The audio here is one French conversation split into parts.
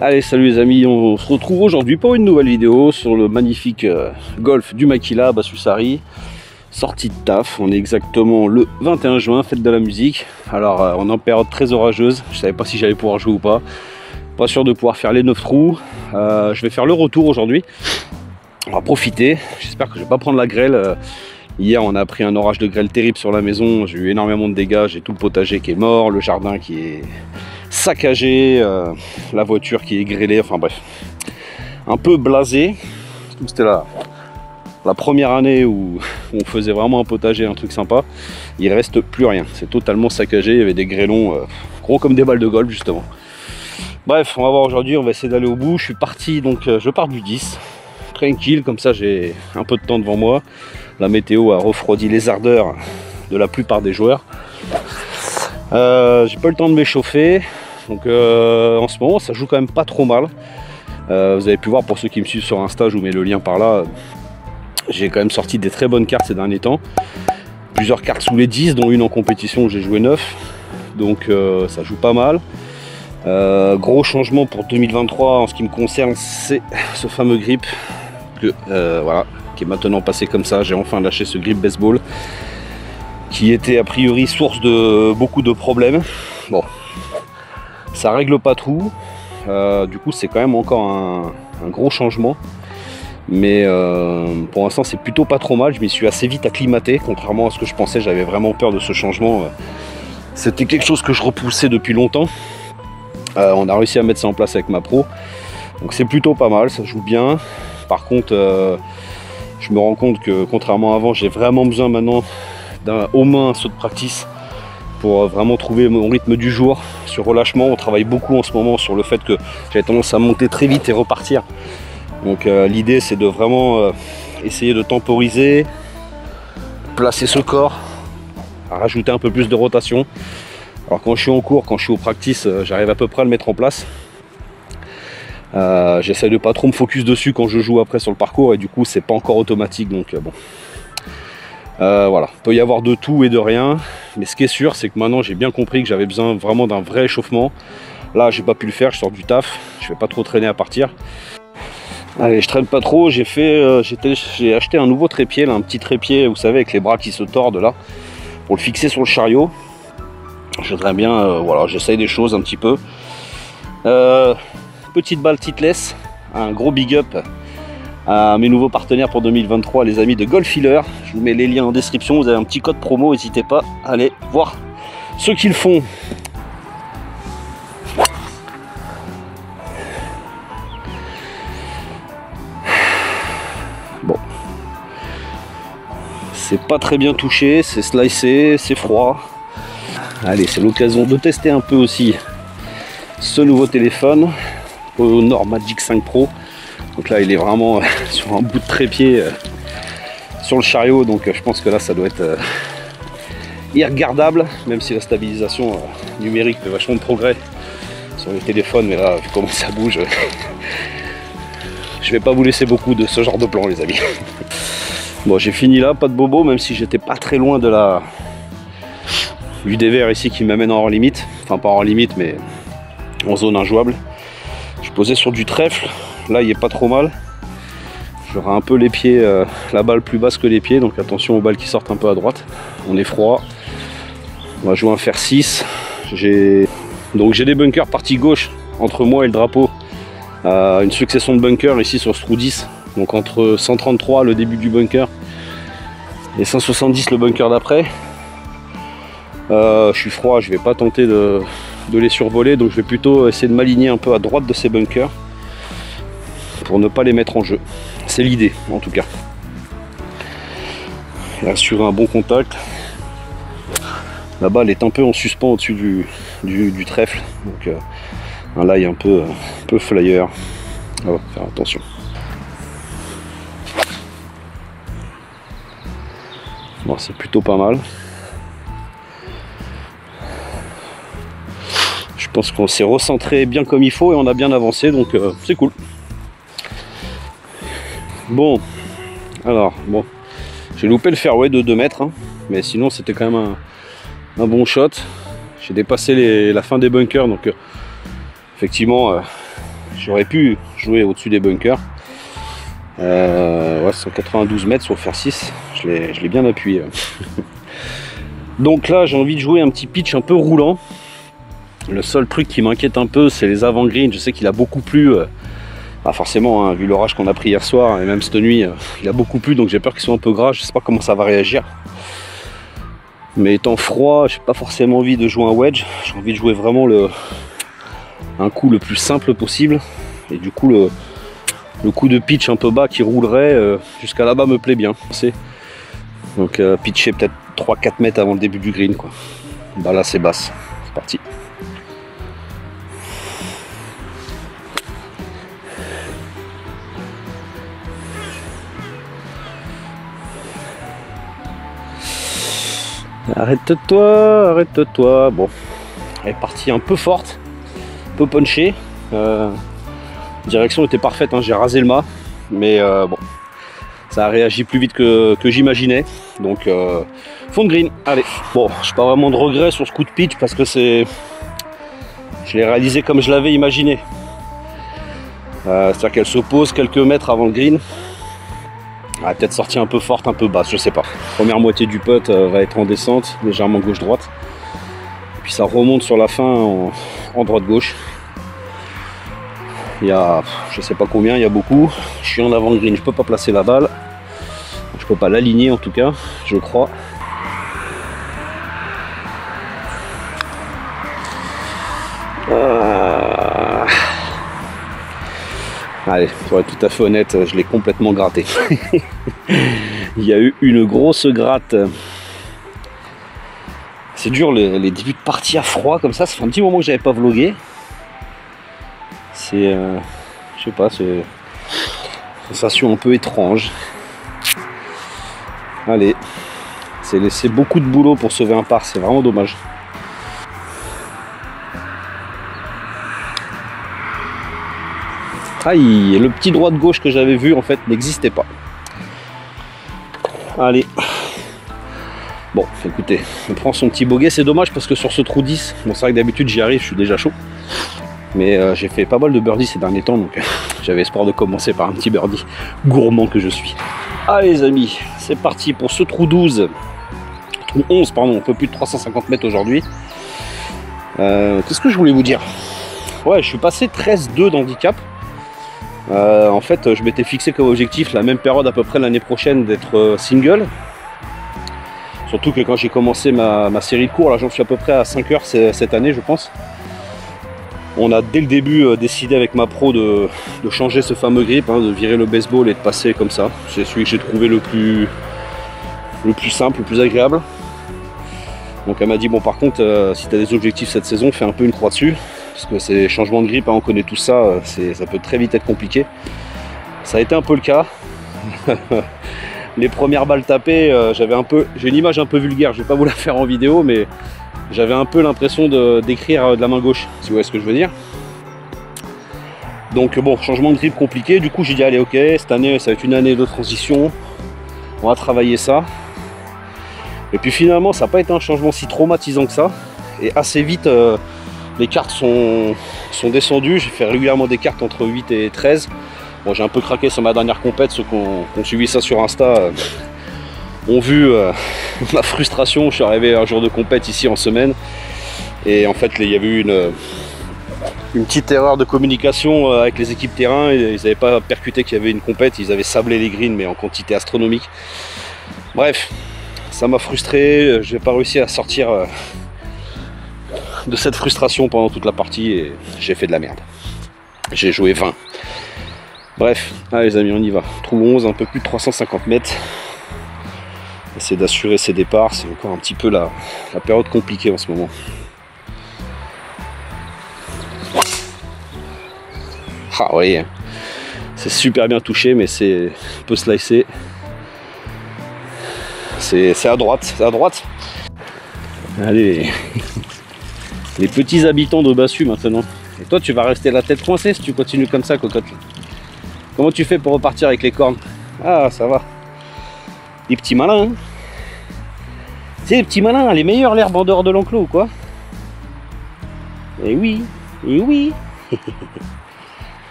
Allez, salut les amis, on se retrouve aujourd'hui pour une nouvelle vidéo sur le magnifique golf du Makila à Sussari. Sortie de taf, on est exactement le 21 juin, fête de la musique. Alors on est en période très orageuse, je savais pas si j'allais pouvoir jouer ou pas. Pas sûr de pouvoir faire les 9 trous. Je vais faire le retour aujourd'hui. On va profiter, j'espère que je vais pas prendre la grêle. Hier on a pris un orage de grêle terrible sur la maison, j'ai eu énormément de dégâts, j'ai tout le potager qui est mort, le jardin qui est saccagé, la voiture qui est grêlée, enfin bref, un peu blasé. C'était la première année où on faisait vraiment un potager, un truc sympa. Il reste plus rien, c'est totalement saccagé, il y avait des grêlons gros comme des balles de golf justement. Bref, on va voir aujourd'hui, on va essayer d'aller au bout. Je suis parti, donc je pars du 10, tranquille, comme ça j'ai un peu de temps devant moi. La météo a refroidi les ardeurs de la plupart des joueurs. J'ai pas eu le temps de m'échauffer, donc en ce moment ça joue quand même pas trop mal. Vous avez pu voir, pour ceux qui me suivent sur Insta, je vous mets le lien par là. J'ai quand même sorti des très bonnes cartes ces derniers temps. Plusieurs cartes sous les 10, dont une en compétition où j'ai joué 9. Donc ça joue pas mal. Gros changement pour 2023 en ce qui me concerne, c'est ce fameux grip que, voilà, qui est maintenant passé comme ça. J'ai enfin lâché ce grip baseball qui était a priori source de beaucoup de problèmes. Bon, ça règle pas tout. Du coup c'est quand même encore un gros changement. Mais pour l'instant c'est plutôt pas trop mal. Je m'y suis assez vite acclimaté, contrairement à ce que je pensais. J'avais vraiment peur de ce changement. C'était quelque chose que je repoussais depuis longtemps. On a réussi à mettre ça en place avec ma pro, donc c'est plutôt pas mal, ça joue bien. Par contre je me rends compte que contrairement à avant, j'ai vraiment besoin maintenant au moins un saut de practice pour vraiment trouver mon rythme du jour. Sur relâchement, on travaille beaucoup en ce moment sur le fait que j'ai tendance à monter très vite et repartir. Donc l'idée c'est de vraiment essayer de temporiser, placer ce corps, à rajouter un peu plus de rotation. Alors quand je suis en cours, quand je suis au practice, j'arrive à peu près à le mettre en place. J'essaie de pas trop me focus dessus quand je joue après sur le parcours, et du coup c'est pas encore automatique, donc bon. Voilà, il peut y avoir de tout et de rien, mais ce qui est sûr c'est que maintenant j'ai bien compris que j'avais besoin vraiment d'un vrai échauffement. Là j'ai pas pu le faire, je sors du taf, je vais pas trop traîner à partir. Allez, je traîne pas trop, j'ai acheté un nouveau trépied, là, un petit trépied, vous savez, avec les bras qui se tordent là, pour le fixer sur le chariot. Je voudrais bien, voilà, j'essaye des choses un petit peu. Petite balle titless, un gros big up à mes nouveaux partenaires pour 2023, les amis de Golf Healer. Je vous mets les liens en description, vous avez un petit code promo, n'hésitez pas à aller voir ceux qui le font. Bon, c'est pas très bien touché, c'est slicé, c'est froid. Allez, c'est l'occasion de tester un peu aussi ce nouveau téléphone, Honor Magic 5 Pro. Donc là il est vraiment sur un bout de trépied sur le chariot, donc je pense que là ça doit être irregardable, même si la stabilisation numérique fait vachement de progrès sur les téléphones. Mais là vu comment ça bouge, je vais pas vous laisser beaucoup de ce genre de plan les amis. Bon, j'ai fini là, pas de bobo, même si j'étais pas très loin de du dévers ici qui m'amène en hors limite, enfin pas en hors limite mais en zone injouable. Je posais sur du trèfle, là il est pas trop mal. J'aurai un peu les pieds, la balle plus basse que les pieds, donc attention aux balles qui sortent un peu à droite. On est froid, on va jouer un fer 6. Donc j'ai des bunkers partie gauche entre moi et le drapeau, une succession de bunkers ici sur ce trou 10, donc entre 133 le début du bunker et 170 le bunker d'après. Je suis froid, je vais pas tenter de les survoler, donc je vais plutôt essayer de m'aligner un peu à droite de ces bunkers pour ne pas les mettre en jeu. C'est l'idée en tout cas. Et assurer un bon contact. La balle est un peu en suspens au-dessus du trèfle, donc un lie un peu flyer. On va faire attention. Bon, c'est plutôt pas mal. Je pense qu'on s'est recentré bien comme il faut et on a bien avancé, donc c'est cool. Bon, alors, bon, j'ai loupé le fairway de 2 mètres, hein, mais sinon c'était quand même un bon shot. J'ai dépassé la fin des bunkers, donc effectivement J'aurais pu jouer au-dessus des bunkers. Ouais, 192 mètres sur le fer 6, je l'ai bien appuyé. Donc là, j'ai envie de jouer un petit pitch un peu roulant. Le seul truc qui m'inquiète un peu, c'est les avant-greens. Je sais qu'il a beaucoup plu, forcément, hein, vu l'orage qu'on a pris hier soir, et même cette nuit, il a beaucoup plu, donc j'ai peur qu'ils soient un peu gras. Je sais pas comment ça va réagir. Mais étant froid, j'ai pas forcément envie de jouer un wedge. J'ai envie de jouer vraiment un coup le plus simple possible. Et du coup, le coup de pitch un peu bas qui roulerait jusqu'à là-bas me plaît bien. Donc pitcher peut-être 3-4 mètres avant le début du green, quoi. Bah là c'est basse, c'est parti. Arrête-toi, arrête-toi. Bon, elle est partie un peu forte, un peu punchée. La direction était parfaite, hein, j'ai rasé le mât, mais bon, ça a réagi plus vite que j'imaginais. Donc fond de green, allez. Bon, je n'ai pas vraiment de regret sur ce coup de pitch parce que je l'ai réalisé comme je l'avais imaginé. C'est-à-dire qu'elle se pose quelques mètres avant le green. Elle a peut-être sorti un peu forte, un peu basse, je sais pas. Première moitié du putt va être en descente, légèrement gauche-droite. Puis ça remonte sur la fin en droite-gauche. Il y a, je sais pas combien, il y a beaucoup. Je suis en avant green, je peux pas placer la balle. Je peux pas l'aligner en tout cas, je crois. Allez, pour être tout à fait honnête, je l'ai complètement gratté. Il y a eu une grosse gratte. C'est dur les débuts de partie à froid comme ça fait un petit moment que j'avais pas vlogué. C'est, je sais pas, c'est une sensation un peu étrange. Allez, c'est laissé beaucoup de boulot pour sauver un par, c'est vraiment dommage. Aïe, le petit droit de gauche que j'avais vu en fait n'existait pas. Allez. Bon, écoutez, on prend son petit bogey, c'est dommage parce que sur ce trou 10, bon c'est vrai que d'habitude j'y arrive, je suis déjà chaud. Mais j'ai fait pas mal de birdies ces derniers temps, donc j'avais espoir de commencer par un petit birdie gourmand que je suis. Allez les amis, c'est parti pour ce trou 12. Trou 11, pardon, un peu plus de 350 mètres aujourd'hui. Qu'est-ce que je voulais vous dire? Ouais, je suis passé 13-2 d'handicap. En fait, je m'étais fixé comme objectif la même période à peu près l'année prochaine d'être single. Surtout que quand j'ai commencé ma série de cours, là j'en suis à peu près à 5 heures cette année je pense. On a dès le début décidé avec ma pro de changer ce fameux grip, hein, de virer le baseball et de passer comme ça. C'est celui que j'ai trouvé le plus simple, le plus agréable. Donc elle m'a dit bon par contre si tu as des objectifs cette saison, fais un peu une croix dessus. Parce que ces changements de grip, hein, on connaît tout ça, ça peut très vite être compliqué. Ça a été un peu le cas. Les premières balles tapées, j'ai une image un peu vulgaire, je vais pas vous la faire en vidéo, mais j'avais un peu l'impression d'écrire de la main gauche, si vous voyez ce que je veux dire. Donc bon, changement de grip compliqué, du coup j'ai dit allez ok, cette année ça va être une année de transition, on va travailler ça. Et puis finalement ça n'a pas été un changement si traumatisant que ça, et assez vite les cartes sont descendues, j'ai fait régulièrement des cartes entre 8 et 13. Bon, j'ai un peu craqué sur ma dernière compète, ceux qui ont suivi ça sur Insta ont vu ma frustration. Je suis arrivé un jour de compète ici en semaine et en fait il y avait eu une petite erreur de communication avec les équipes terrain. Ils n'avaient pas percuté qu'il y avait une compète, ils avaient sablé les greens mais en quantité astronomique. Bref, ça m'a frustré, j'ai pas réussi à sortir de cette frustration pendant toute la partie et j'ai fait de la merde. J'ai joué 20. Bref, allez les amis, on y va. Trou 11, un peu plus de 350 mètres. Essayer d'assurer ses départs, c'est encore un petit peu la période compliquée en ce moment. Ah oui, c'est super bien touché, mais c'est un peu slicé. C'est à droite, c'est à droite. Allez. Les petits habitants de Bassu maintenant. Et toi tu vas rester la tête coincée si tu continues comme ça, cocotte. Comment tu fais pour repartir avec les cornes? Ah ça va. Les petits malins hein. C'est les petits malins, les meilleurs l'herbe en dehors de l'enclos ou quoi? Eh oui, eh oui.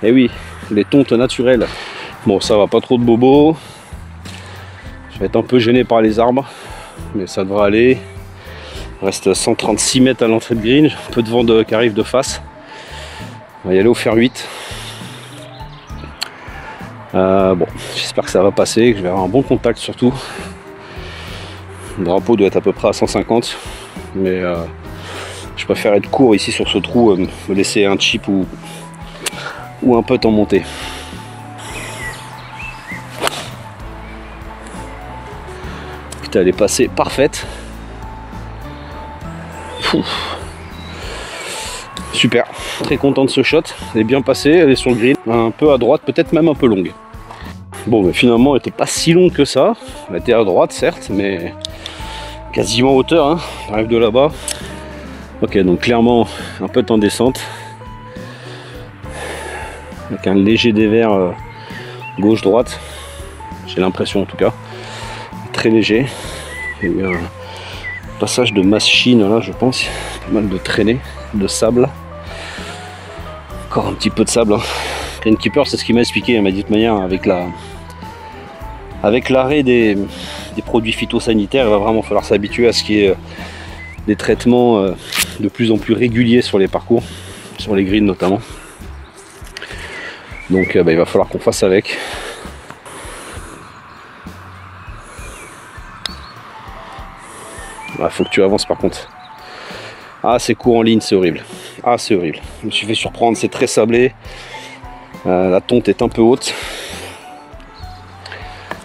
Et oui, les tontes naturelles. Bon, ça va, pas trop de bobos. Je vais être un peu gêné par les arbres, mais ça devrait aller. Il reste 136 mètres à l'entrée de green, un peu de vent qui arrive de face. On va y aller au fer 8. Bon, j'espère que ça va passer, que je vais avoir un bon contact surtout. Le drapeau doit être à peu près à 150, mais je préfère être court ici sur ce trou, me laisser un chip ou un putt en montée. Putain, elle est passée parfaite. Pouf. Super, très content de ce shot. Elle est bien passée, elle est sur le green, un peu à droite, peut-être même un peu longue. Bon, mais finalement, elle n'était pas si longue que ça. Elle était à droite, certes, mais quasiment hauteur. Hein. On arrive de là-bas. Ok, donc clairement, un peu en descente. Avec un léger dévers gauche-droite. J'ai l'impression en tout cas. Très léger. Il y a eu un passage de machine là, je pense. Pas mal de traînées, de sable. Encore un petit peu de sable. Hein. Greenkeeper, c'est ce qu'il m'a expliqué. Il m'a dit de manière avec l'arrêt des produits phytosanitaires, il va vraiment falloir s'habituer à ce qui est des traitements de plus en plus réguliers sur les parcours, sur les greens notamment. Donc il va falloir qu'on fasse avec. Il faut que tu avances par contre. Ah, c'est court en ligne, c'est horrible. Ah, c'est horrible. Je me suis fait surprendre, c'est très sablé. La tonte est un peu haute.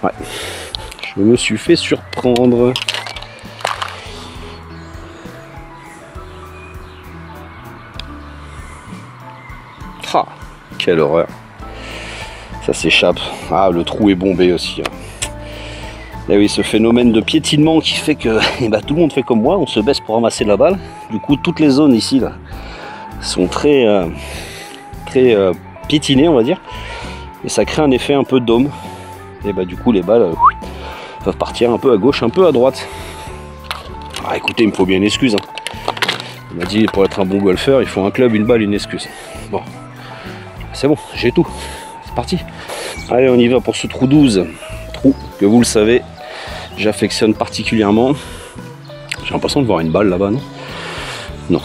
Ouais. Je me suis fait surprendre. Ah, quelle horreur. Ça s'échappe. Ah, le trou est bombé aussi. Et oui, ce phénomène de piétinement qui fait que tout le monde fait comme moi, on se baisse pour ramasser la balle. Du coup, toutes les zones ici là, sont très piétinées, on va dire. Et ça crée un effet un peu dôme. Et du coup, les balles peuvent partir un peu à gauche, un peu à droite. Ah, écoutez, il me faut bien une excuse. Hein. On m'a dit, pour être un bon golfeur, il faut un club, une balle, une excuse. Bon, c'est bon, j'ai tout. C'est parti. Allez, on y va pour ce trou 12. Trou que vous le savez, j'affectionne particulièrement. J'ai l'impression de voir une balle là-bas, non?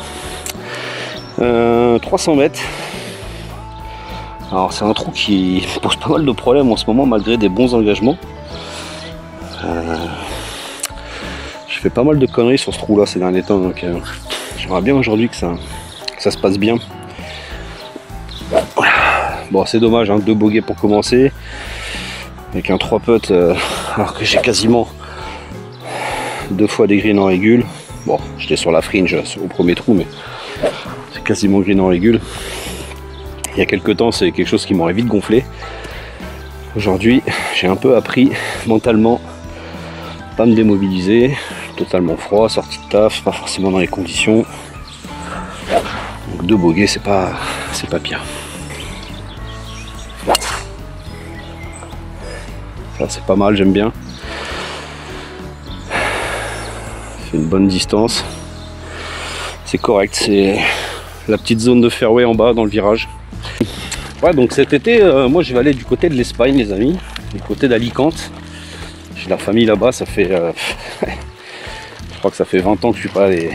Non. 300 mètres. Alors c'est un trou qui pose pas mal de problèmes en ce moment malgré des bons engagements. Je fais pas mal de conneries sur ce trou là ces derniers temps, donc j'aimerais bien aujourd'hui que ça se passe bien. Bon, c'est dommage, hein, 2 bogeys pour commencer. Avec un 3 putts alors que j'ai quasiment 2 fois des greens en régule. Bon, j'étais sur la fringe au premier trou, mais c'est quasiment green en régule. Il y a quelques temps, c'est quelque chose qui m'aurait vite gonflé. Aujourd'hui, j'ai un peu appris mentalement pas me démobiliser. Totalement froid, sorti de taf, pas forcément dans les conditions. Donc 2 bogeys, c'est pas pire. Ça c'est pas mal, j'aime bien. C'est une bonne distance. C'est correct, c'est la petite zone de fairway en bas dans le virage. Ouais, donc cet été, moi je vais aller du côté de l'Espagne, les amis, du côté d'Alicante. J'ai la famille là-bas, ça fait... je crois que ça fait 20 ans que je suis pas allé,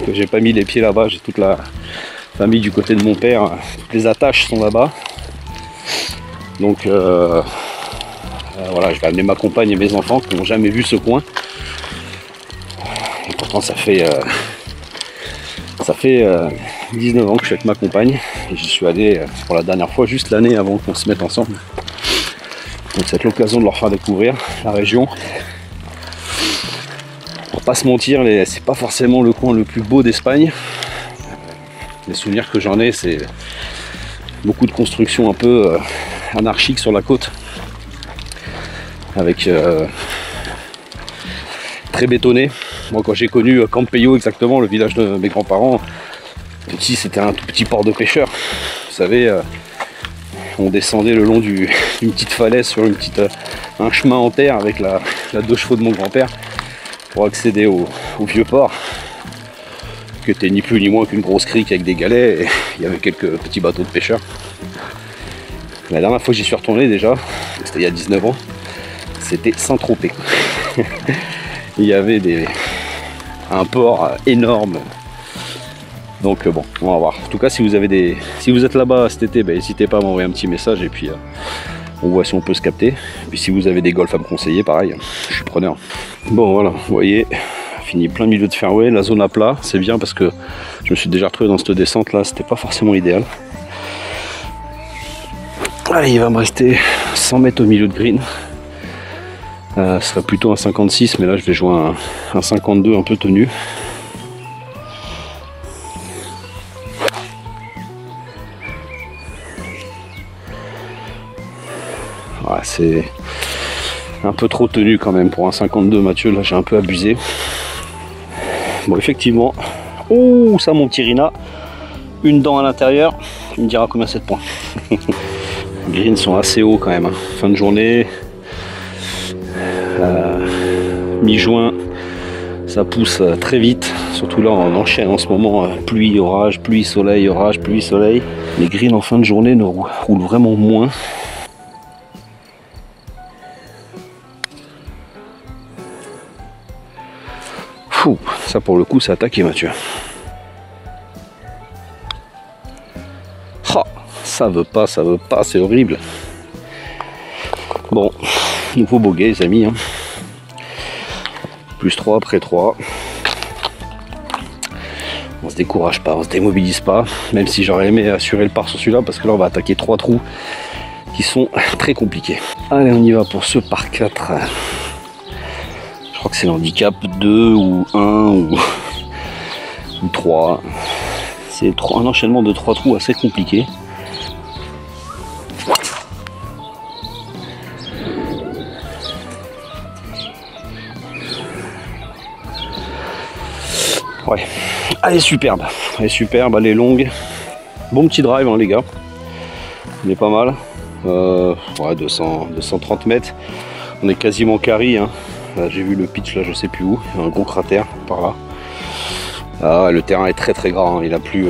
que j'ai pas mis les pieds là-bas. J'ai toute la famille du côté de mon père, toutes les attaches sont là-bas. Donc voilà, je vais amener ma compagne et mes enfants qui n'ont jamais vu ce coin. Et pourtant ça fait 19 ans que je suis avec ma compagne et j'y suis allé pour la dernière fois juste l'année avant qu'on se mette ensemble. Donc c'est l'occasion de leur faire découvrir la région. Pour pas se mentir, c'est pas forcément le coin le plus beau d'Espagne. Les souvenirs que j'en ai, c'est beaucoup de constructions un peu anarchiques sur la côte. Avec très bétonné. Moi quand j'ai connu Campello exactement, le village de mes grands-parents, petit, c'était un tout petit port de pêcheurs. Vous savez, on descendait le long d'une petite falaise sur un chemin en terre avec la 2 chevaux de mon grand-père pour accéder au vieux port, qui était ni plus ni moins qu'une grosse crique avec des galets, et il y avait quelques petits bateaux de pêcheurs. La dernière fois que j'y suis retourné déjà, c'était il y a 19 ans, c'était Saint-Tropez. Il y avait un port énorme. Donc bon, on va voir. En tout cas, si vous êtes là-bas cet été, n'hésitez pas à m'envoyer un petit message et puis on voit si on peut se capter. Et puis si vous avez des golfs à me conseiller, pareil, je suis preneur. Bon voilà, vous voyez, fini plein milieu de fairway, la zone à plat, c'est bien parce que je me suis déjà retrouvé dans cette descente là, c'était pas forcément idéal. Allez, il va me rester 100 mètres au milieu de green. Ce serait plutôt un 56, mais là je vais jouer un 52 un peu tenu. Ouais, c'est un peu trop tenu quand même pour un 52, Mathieu, là j'ai un peu abusé. Bon, effectivement, oh ça mon petit Rina, une dent à l'intérieur, tu me diras combien 7 points. Les greens sont assez hauts quand même, hein. Fin de journée, mi-juin, ça pousse très vite, surtout là on enchaîne en ce moment, pluie, orage, pluie, soleil, orage, pluie, soleil. Les greens en fin de journée ne roulent vraiment moins. Fou, ça pour le coup c'est attaqué Mathieu. Oh, ça veut pas, c'est horrible. Bon, nouveau bogey les amis, hein. Plus 3 après 3. On se décourage pas, on se démobilise pas, même si j'aurais aimé assurer le par sur celui-là parce que là on va attaquer 3 trous qui sont très compliqués. Allez, on y va pour ce par 4. Je crois que c'est l'handicap 2 ou 1 ou 3. C'est un enchaînement de 3 trous assez compliqué. Ouais, elle est superbe, elle est longue. Bon petit drive hein, les gars. Il est pas mal. Ouais, 230 mètres. On est quasiment carré. Hein. J'ai vu le pitch là, je sais plus où. Il y a un gros cratère par là. Ah, le terrain est très très grand. Hein. Il a plu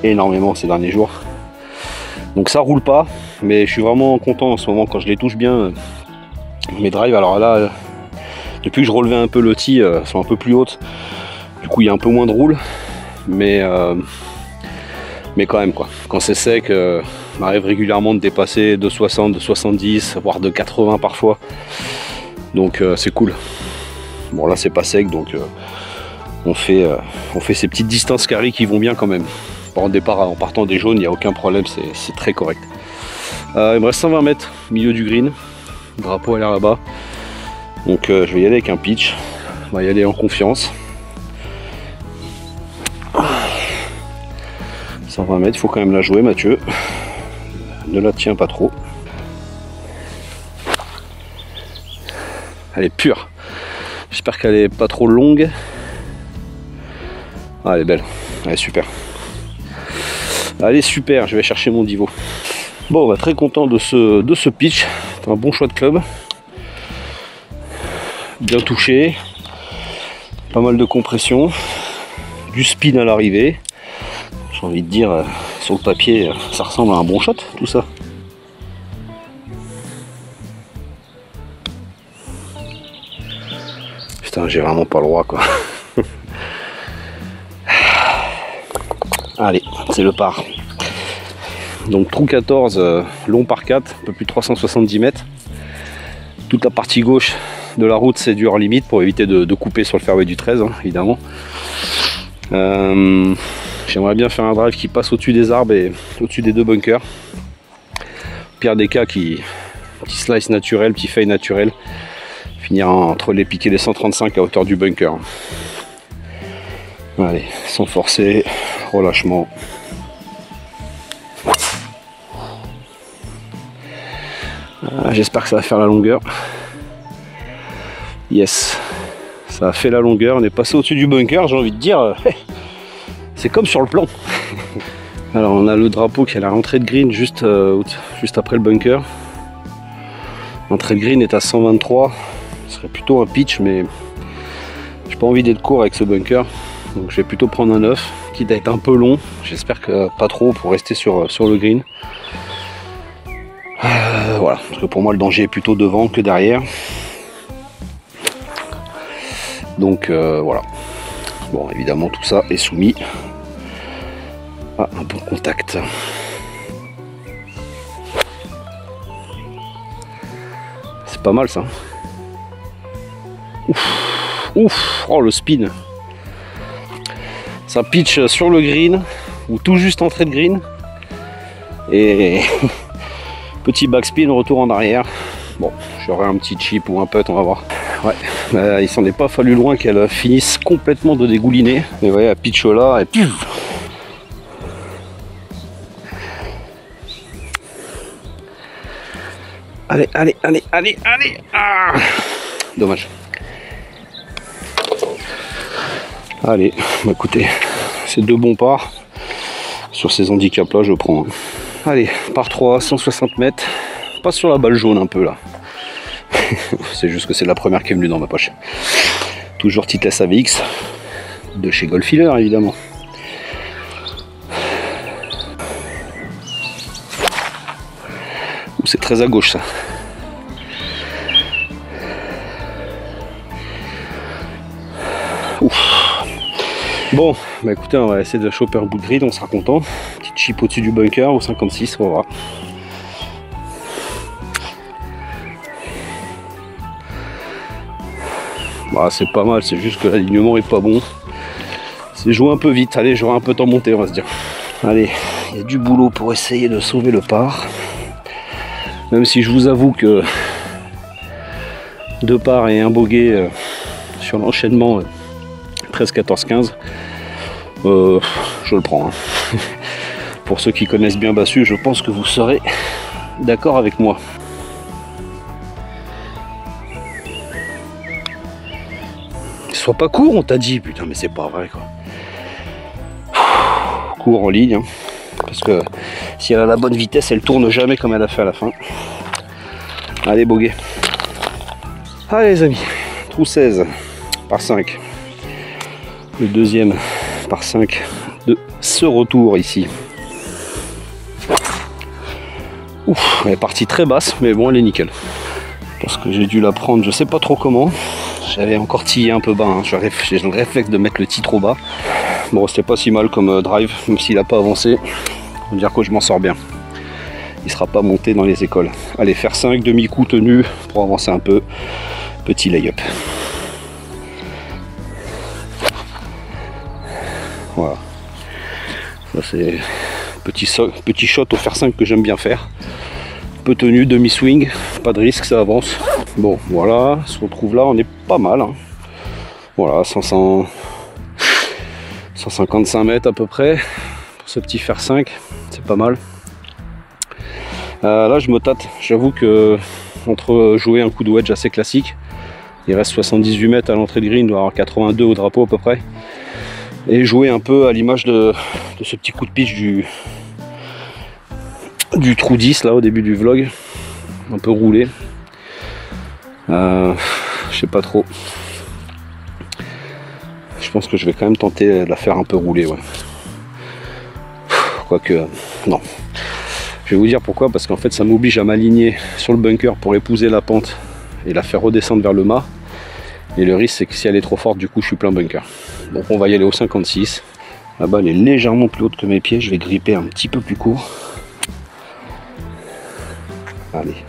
énormément ces derniers jours. Donc ça roule pas. Mais je suis vraiment content en ce moment quand je les touche bien. Mes drives, alors là, depuis que je relevais un peu le tee, sont un peu plus hautes. Du coup, il y a un peu moins de roule. Mais quand même, quoi. Quand c'est sec, on arrive régulièrement de dépasser de 60, de 70, voire de 80 parfois. Donc c'est cool. Bon là c'est pas sec donc on fait ces petites distances carrées qui vont bien quand même. En départ, en partant des jaunes, il n'y a aucun problème, c'est très correct. Il me reste 120 mètres au milieu du green. Le drapeau a l'air là-bas. Donc je vais y aller avec un pitch. On va y aller en confiance. 120 mètres, il faut quand même la jouer Mathieu. Ne la tiens pas trop. Elle est pure. J'espère qu'elle est pas trop longue. Ah, elle est belle. Elle est super. Elle est super. Je vais chercher mon Divo. Bon, bah, très content de ce pitch. C'est un bon choix de club. Bien touché. Pas mal de compression. Du spin à l'arrivée. J'ai envie de dire, sur le papier, ça ressemble à un bon shot, tout ça. Putain, j'ai vraiment pas le droit, quoi. Allez, c'est le par. Donc trou 14, long par 4, un peu plus de 370 mètres. Toute la partie gauche de la route, c'est du hors limite pour éviter de couper sur le fairway du 13, hein, évidemment. J'aimerais bien faire un drive qui passe au-dessus des arbres et au-dessus des 2 bunkers. Pire des cas, petit slice naturel, petit fade naturel. Finir entre les piquets des 135 à hauteur du bunker. Allez, sans forcer, relâchement. J'espère que ça va faire la longueur. Yes, ça a fait la longueur. On est passé au-dessus du bunker, j'ai envie de dire. C'est comme sur le plan. Alors on a le drapeau qui est à la rentrée de green juste après le bunker. L'entrée de green est à 123. Ce serait plutôt un pitch, mais j'ai pas envie d'être court avec ce bunker. Donc je vais plutôt prendre un 9, quitte à être un peu long. J'espère que pas trop pour rester sur le green. Voilà, parce que pour moi le danger est plutôt devant que derrière. Donc voilà. Bon, évidemment tout ça est soumis à un bon contact. C'est pas mal ça. Ouf, ouf, oh le spin. Ça pitch sur le green, ou tout juste entrée de green. Et petit backspin, retour en arrière. Bon, j'aurai un petit chip ou un putt, on va voir. Ouais, il s'en est pas fallu loin qu'elle finisse complètement de dégouliner. Mais vous voyez, elle pitch là et puf. Allez, allez, allez, allez, allez. Ah, dommage. Allez, bah écoutez, c'est 2 bons parts. Sur ces handicaps là, je prends. Allez, par 3, 160 mètres. Pas sur la balle jaune un peu là. C'est juste que c'est la première qui est venue dans ma poche. Toujours Titleist AVX. De chez Golf Healer évidemment. C'est très à gauche ça. Ouf. Bon, bah écoutez, on va essayer de choper un bout de grid, on sera content. Petite chip au-dessus du bunker au 56, on va voir. Bah, c'est pas mal, c'est juste que l'alignement est pas bon. C'est joué un peu vite. Allez, j'aurai un peu de temps monté, on va se dire. Allez, il y a du boulot pour essayer de sauver le par. Même si je vous avoue que 2 parts et un bogey sur l'enchaînement 13-14-15, je le prends. Hein. Pour ceux qui connaissent bien Bassu, je pense que vous serez d'accord avec moi. Sois pas court, on t'a dit. Putain, mais c'est pas vrai quoi. Court en ligne. Hein. Parce que si elle a la bonne vitesse, elle tourne jamais comme elle a fait à la fin. Allez, bogey. Allez les amis, trou 16 par 5. Le deuxième par 5 de ce retour ici. Ouf, elle est partie très basse, mais bon, elle est nickel. Parce que j'ai dû la prendre, je sais pas trop comment. J'avais encore tillé un peu bas, hein. J'ai le réflexe de mettre le tee trop bas. Bon, c'était pas si mal comme drive, même s'il n'a pas avancé. On va dire que je m'en sors bien. Il sera pas monté dans les écoles. Allez, faire 5 demi-coup tenu pour avancer un peu. Petit lay-up. Voilà. Ça c'est petit shot au faire 5 que j'aime bien faire. Peu tenu, demi-swing, pas de risque, ça avance. Bon, voilà, on se retrouve là, on est pas mal. Hein. Voilà, 155 mètres à peu près pour ce petit fer 5, c'est pas mal. Là, je me tâte. J'avoue que entre jouer un coup de wedge assez classique, il reste 78 mètres à l'entrée de green, il doit y avoir 82 au drapeau à peu près, et jouer un peu à l'image de ce petit coup de pitch du trou 10 là au début du vlog, un peu roulé. Je sais pas trop. Je pense que je vais quand même tenter de la faire un peu rouler, ouais. Quoique, non. Je vais vous dire pourquoi, parce qu'en fait ça m'oblige à m'aligner sur le bunker pour épouser la pente et la faire redescendre vers le mât. Et le risque c'est que si elle est trop forte, du coup je suis plein bunker. Donc on va y aller au 56. La balle est légèrement plus haute que mes pieds, je vais gripper un petit peu plus court. Allez.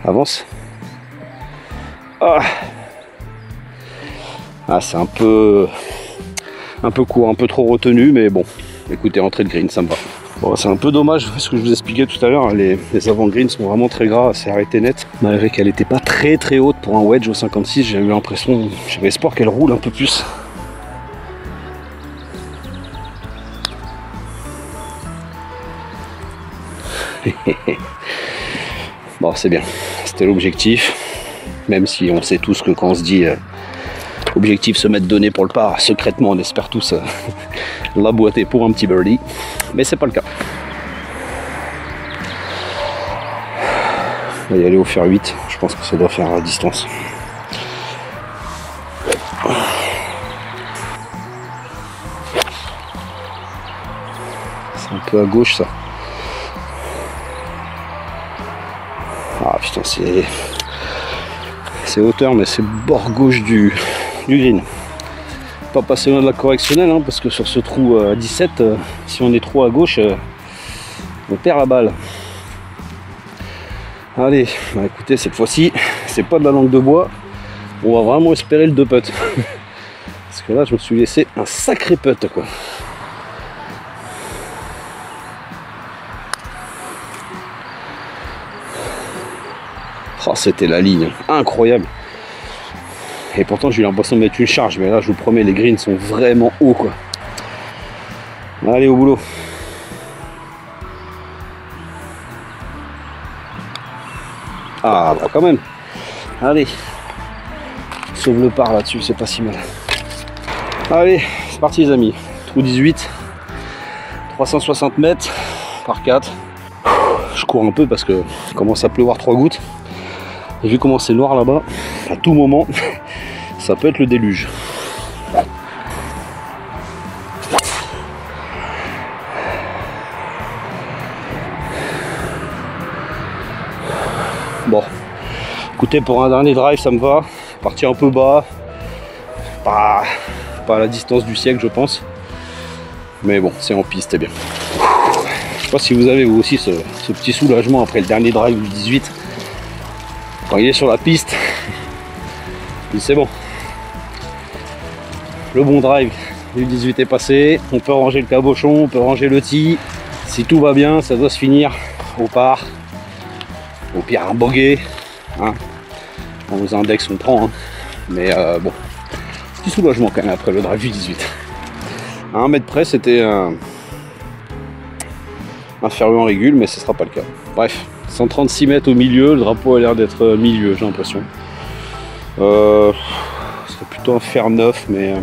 Avance. Ah, c'est un peu court, un peu trop retenu, mais bon, écoutez, entrée de green, ça me va. Bon, c'est un peu dommage, ce que je vous expliquais tout à l'heure, les avant-greens sont vraiment très gras, c'est arrêté net. Malgré qu'elle n'était pas très haute pour un wedge au 56, j'ai eu l'impression, j'avais espoir qu'elle roule un peu plus. Bon, c'est bien, c'était l'objectif, même si on sait tous que quand on se dit objectif se mettre donné pour le par, secrètement on espère tous la boîter pour un petit birdie, mais c'est pas le cas. On va y aller au fer 8, je pense que ça doit faire la distance. peu à gauche ça. Ah putain, c'est hauteur, mais c'est bord gauche du green. Pas passer loin de la correctionnelle, hein, parce que sur ce trou à 17, si on est trop à gauche, on perd la balle. Allez, bah écoutez, cette fois-ci, c'est pas de la langue de bois. On va vraiment espérer le 2 putt. Parce que là, je me suis laissé un sacré putt, quoi. Oh, c'était la ligne, incroyable. Et pourtant, j'ai eu l'impression de mettre une charge, mais là, je vous promets, les greens sont vraiment hauts, quoi. Allez, au boulot. Ah, bah quand même. Allez. Sauve le par là-dessus, c'est pas si mal. Allez, c'est parti les amis. Trou 18. 360 mètres par 4. Je cours un peu parce que commence à pleuvoir 3 gouttes. Et vu comment c'est noir là-bas, à tout moment, ça peut être le déluge. Bon, écoutez, pour un dernier drive, ça me va. Partir un peu bas, pas à la distance du siècle, je pense. Mais bon, c'est en piste, c'est bien. Je sais pas si vous avez vous aussi ce petit soulagement après le dernier drive du 18. Quand il est sur la piste, c'est bon. Le bon drive du 18 est passé. On peut ranger le cabochon, on peut ranger le tee. Si tout va bien, ça doit se finir au par. Au pire, un bogey. Hein. Aux index, on prend. Hein. Mais bon, petit soulagement quand même après le drive du 18. À 1 mètre près, c'était un ferrure en régule, mais ce ne sera pas le cas. Bref. 136 mètres au milieu, le drapeau a l'air d'être milieu, j'ai l'impression. C'est plutôt un fer 9, mais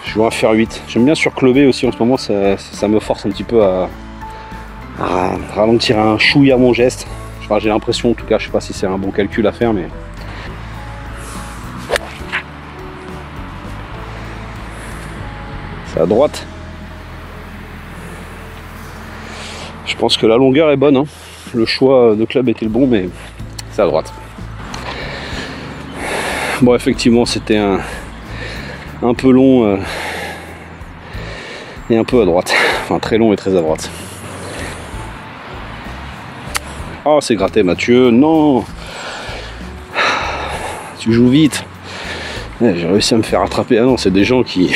je joue un fer 8. J'aime bien surclover aussi en ce moment, ça me force un petit peu à ralentir un chouïa mon geste. Enfin, j'ai l'impression, en tout cas, je sais pas si c'est un bon calcul à faire, mais c'est à droite. Je pense que la longueur est bonne, hein. Le choix de club était le bon, mais c'est à droite. Bon, effectivement, c'était un peu long et un peu à droite. Enfin, très long et très à droite. Oh, c'est gratté, Mathieu. Non, tu joues vite. J'ai réussi à me faire attraper. Ah non, c'est des gens qui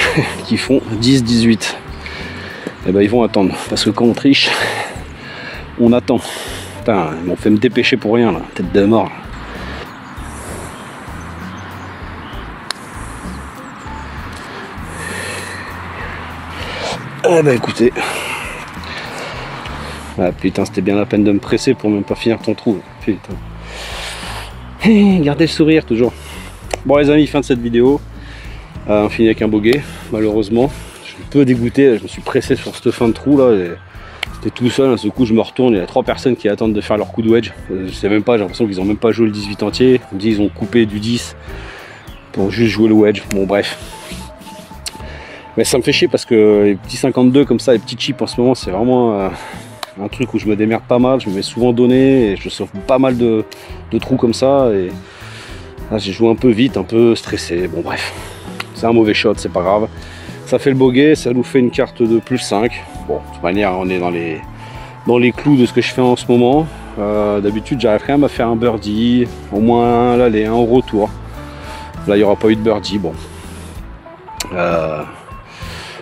font 10-18. Et ben, ils vont attendre. Parce que quand on triche, on attend. Putain, ils m'ont fait me dépêcher pour rien là, tête de mort. Ah bah écoutez. Ah putain, c'était bien la peine de me presser pour même pas finir ton trou. Putain. Gardez le sourire toujours. Bon les amis, fin de cette vidéo. On finit avec un bogey, malheureusement. Je suis un peu dégoûté, je me suis pressé sur cette fin de trou là. J'étais tout seul, à ce coup je me retourne, il y a 3 personnes qui attendent de faire leur coup de wedge. Je sais même pas, j'ai l'impression qu'ils ont même pas joué le 18 entier. Ils me disent qu'ils ont coupé du 10 pour juste jouer le wedge. Bon bref. Mais ça me fait chier parce que les petits 52 comme ça, les petits chips en ce moment, c'est vraiment un truc où je me démerde pas mal. Je me mets souvent donné et je sauve pas mal de trous comme ça. Et là j'ai joué un peu vite, un peu stressé. Bon bref, c'est un mauvais shot, c'est pas grave. Ça fait le bogey, ça nous fait une carte de plus 5. Bon, de toute manière, on est dans les clous de ce que je fais en ce moment. D'habitude, j'arrive quand même à faire un birdie, au moins un à l'aller, un au retour. Là, il n'y aura pas eu de birdie. Bon.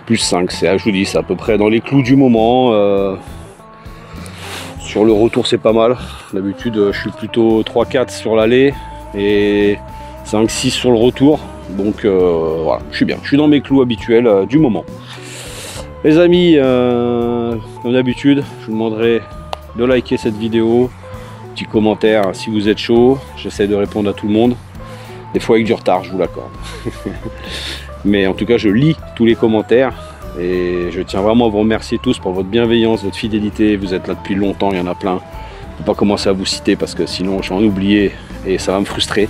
Plus 5, je vous dis, c'est à peu près dans les clous du moment. Sur le retour, c'est pas mal. D'habitude, je suis plutôt 3-4 sur l'aller et 5-6 sur le retour. Donc voilà, je suis bien. Je suis dans mes clous habituels du moment. Les amis, comme d'habitude, je vous demanderai de liker cette vidéo. Petit commentaire si vous êtes chaud. J'essaie de répondre à tout le monde. Des fois avec du retard, je vous l'accorde. Mais en tout cas, je lis tous les commentaires. Et je tiens vraiment à vous remercier tous pour votre bienveillance, votre fidélité. Vous êtes là depuis longtemps, il y en a plein. Je ne vais pas commencer à vous citer parce que sinon j'en ai oublié et ça va me frustrer.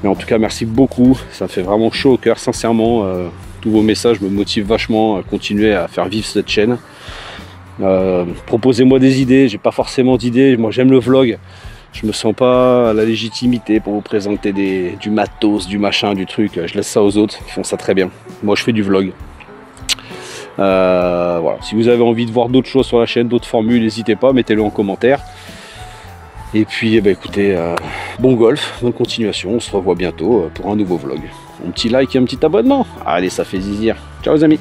Mais en tout cas, merci beaucoup. Ça me fait vraiment chaud au cœur, sincèrement. tous vos messages me motivent vachement à continuer à faire vivre cette chaîne. Proposez-moi des idées, j'ai pas forcément d'idées, moi j'aime le vlog. Je me sens pas à la légitimité pour vous présenter du matos, du machin, du truc. Je laisse ça aux autres, ils font ça très bien. Moi je fais du vlog. Voilà. Si vous avez envie de voir d'autres choses sur la chaîne, d'autres formules, n'hésitez pas, mettez-le en commentaire. Et puis écoutez, bon golf, bonne continuation, on se revoit bientôt pour un nouveau vlog. Un petit like et un petit abonnement. Allez, ça fait zizir. Ciao les amis.